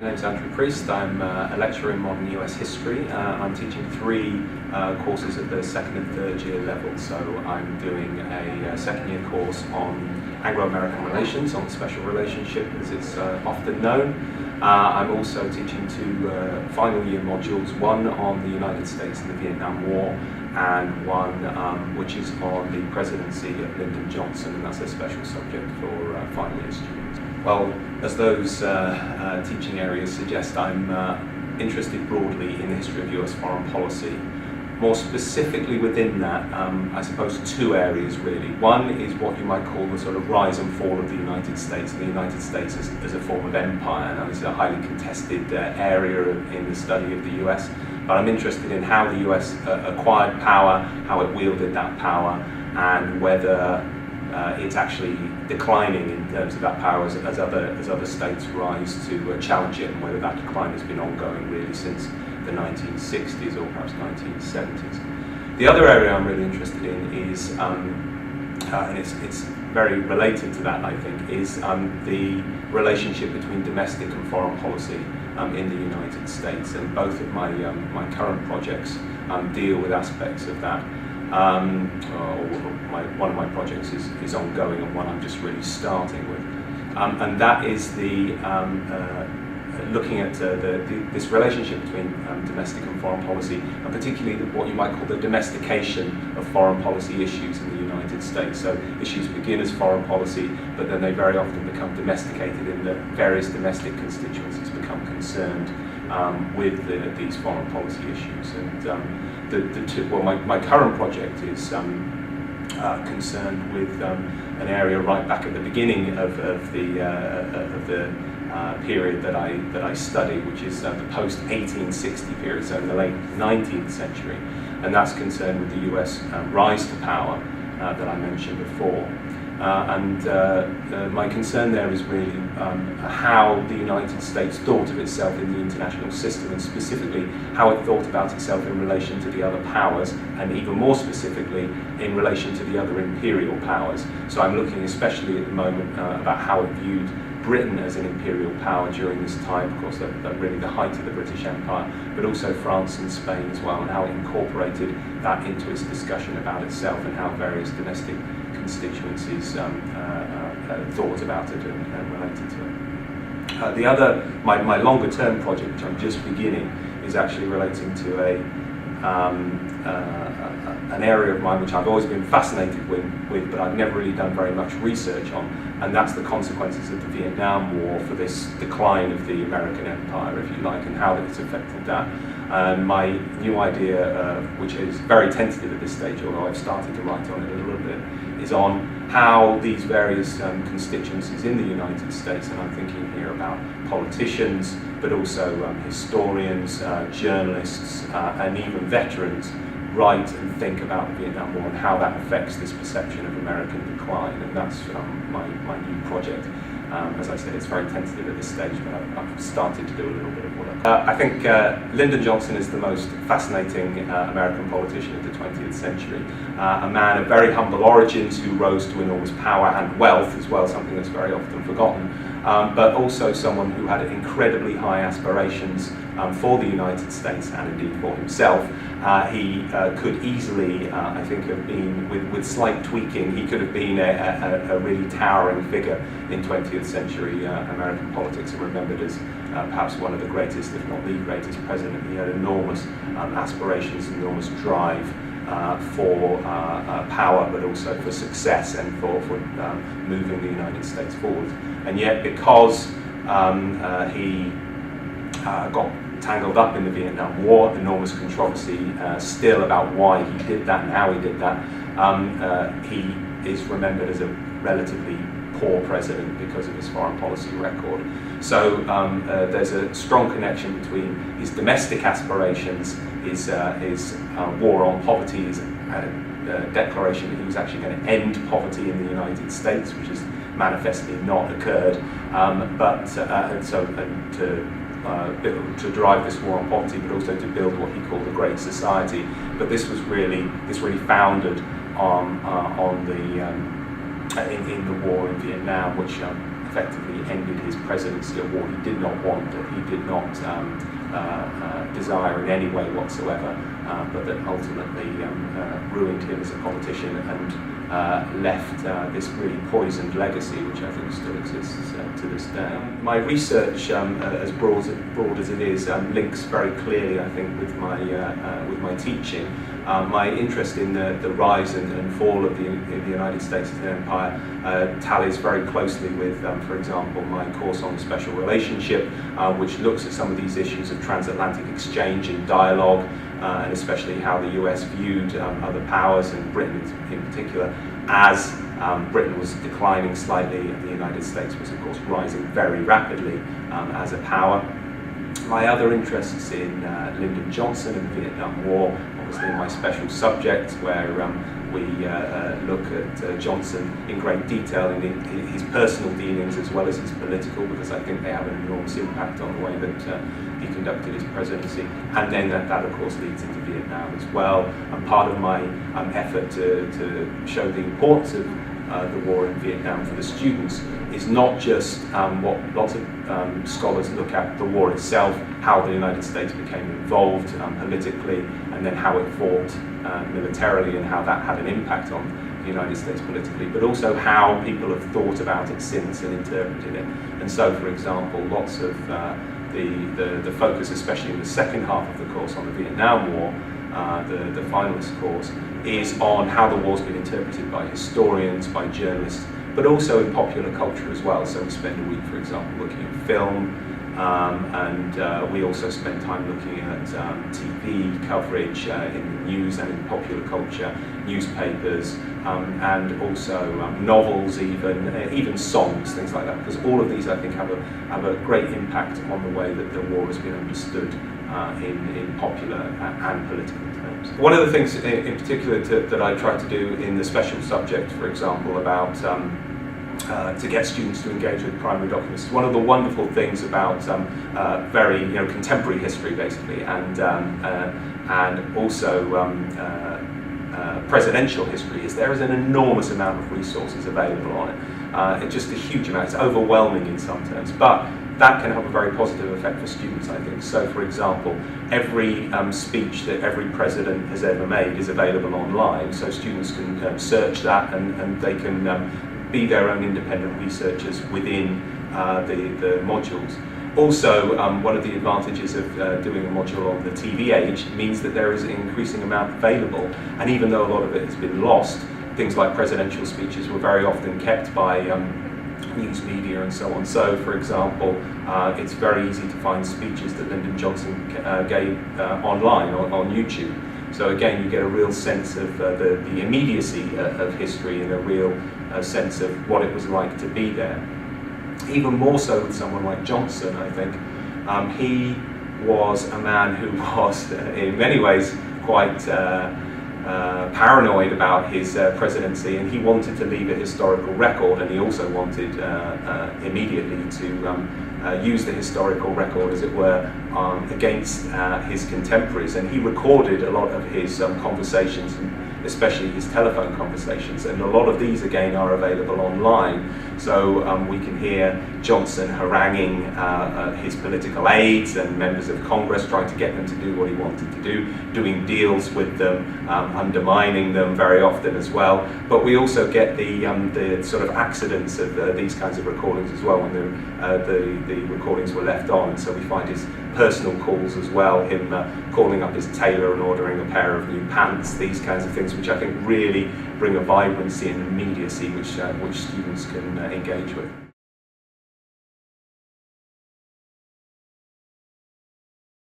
My name is Andrew Priest. I'm a lecturer in modern US history. I'm teaching three courses at the second and third year level. So I'm doing a second year course on Anglo-American relations, on the special relationship as it's often known. I'm also teaching two final year modules, one on the United States and the Vietnam War, and one which is on the presidency of Lyndon Johnson, and that's a special subject for final year students. Well, as those teaching areas suggest, I'm interested broadly in the history of US foreign policy. More specifically within that, I suppose two areas really. One is what you might call the sort of rise and fall of the United States, and the United States as a form of empire. Now, this is a highly contested area in the study of the US, but I'm interested in how the US acquired power, how it wielded that power, and whether it's actually declining in terms of that power as other states rise to challenge it, and whether that decline has been ongoing really since the 1960s or perhaps 1970s. The other area I'm really interested in is, and it's very related to that I think, is the relationship between domestic and foreign policy in the United States, and both of my current projects deal with aspects of that. One of my projects is ongoing, and one I'm just really starting with, and that is the looking at this relationship between domestic and foreign policy, and particularly what you might call the domestication of foreign policy issues in the United States. So issues begin as foreign policy, but then they very often become domesticated in that various domestic constituencies become concerned with these foreign policy issues. And my current project is concerned with an area right back at the beginning of the period that I study, which is the post-1860 period, so in the late 19th century, and that's concerned with the US rise to power that I mentioned before. My concern there is really how the United States thought of itself in the international system, and specifically how it thought about itself in relation to the other powers, and even more specifically in relation to the other imperial powers. So I'm looking especially at the moment about how it viewed Britain as an imperial power during this time, of course, that really the height of the British Empire, but also France and Spain as well, and how it incorporated that into its discussion about itself, and how various domestic constituencies thought about it and related to it. The other, my longer term project, which I'm just beginning, is actually relating to an area of mine which I've always been fascinated with, but I've never really done very much research on, and that's the consequences of the Vietnam War for this decline of the American empire, if you like, and how it's affected that. My new idea, which is very tentative at this stage, although I've started to write on it a little bit, is on how these various constituencies in the United States, and I'm thinking here about politicians, but also historians, journalists, and even veterans, write and think about the Vietnam War and how that affects this perception of American decline, and that's my new project. As I said, it's very tentative at this stage, but I've started to do a little bit of work. I think Lyndon Johnson is the most fascinating American politician of the 20th century. A man of very humble origins who rose to enormous power and wealth as well, something that's very often forgotten, but also someone who had incredibly high aspirations for the United States and indeed for himself. He could easily, I think, have been, with slight tweaking, he could have been a really towering figure in 20th century American politics, and remembered as perhaps one of the greatest, if not the greatest president. He had enormous aspirations, enormous drive for power, but also for success and for moving the United States forward. And yet, because he got tangled up in the Vietnam War, enormous controversy still about why he did that and how he did that, he is remembered as a relatively poor president because of his foreign policy record. So there's a strong connection between his domestic aspirations, his war on poverty, his declaration that he was actually going to end poverty in the United States, which has manifestly not occurred, to drive this war on poverty, but also to build what he called a great society. But this really founded on in the war in Vietnam, which effectively ended his presidency, a war he did not want, that he did not desire in any way whatsoever, but that ultimately ruined him as a politician and left this really poisoned legacy, which I think still exists to this day. My research, as broad as it is, links very clearly, I think, with my teaching. My interest in the rise and fall of the United States as an empire tallies very closely with, for example, my course on special relationship, which looks at some of these issues of transatlantic exchange and dialogue, and especially how the US viewed other powers, and Britain in particular, as Britain was declining slightly and the United States was, of course, rising very rapidly as a power. My other interests in Lyndon Johnson and the Vietnam War, obviously my special subject, where we look at Johnson in great detail in his personal dealings as well as his political, because I think they have an enormous impact on the way that he conducted his presidency. And then that of course leads into Vietnam as well. And part of my effort to show the importance of the war in Vietnam for the students is not just what lots of scholars look at, the war itself, how the United States became involved politically, and then how it fought militarily and how that had an impact on the United States politically, but also how people have thought about it since and interpreted it. And so, for example, lots of the focus, especially in the second half of the course on the Vietnam War, the finalist course, is on how the war's been interpreted by historians, by journalists, but also in popular culture as well. So we spend a week, for example, looking at film, and we also spend time looking at TV coverage in the news and in popular culture, newspapers, and also novels, even songs, things like that, because all of these, I think, have a great impact on the way that the war has been understood in popular and political terms. One of the things in particular that I try to do in the special subject, for example, about to get students to engage with primary documents, is one of the wonderful things about very contemporary history, basically, and also presidential history, is there is an enormous amount of resources available on it. It's just a huge amount. It's overwhelming in some terms, but that can have a very positive effect for students, I think. So, for example, every speech that every president has ever made is available online, so students can search that and they can be their own independent researchers within the modules. Also, one of the advantages of doing a module on the TV age means that there is an increasing amount available, and even though a lot of it has been lost, things like presidential speeches were very often kept by news media and so on. So, for example, it's very easy to find speeches that Lyndon Johnson gave online on YouTube. So again, you get a real sense of the immediacy of history and a real sense of what it was like to be there. Even more so with someone like Johnson, I think. He was a man who was, in many ways, quite paranoid about his presidency, and he wanted to leave a historical record, and he also wanted immediately to use the historical record, as it were, against his contemporaries. And he recorded a lot of his conversations, especially his telephone conversations, and a lot of these again are available online. So we can hear Johnson haranguing his political aides and members of Congress, trying to get them to do what he wanted to do, doing deals with them, undermining them very often as well. But we also get the sort of accidents of these kinds of recordings as well, when the recordings were left on. And so we find his personal calls as well, him calling up his tailor and ordering a pair of new pants, these kinds of things, which I think really bring a vibrancy and immediacy which students can engage with.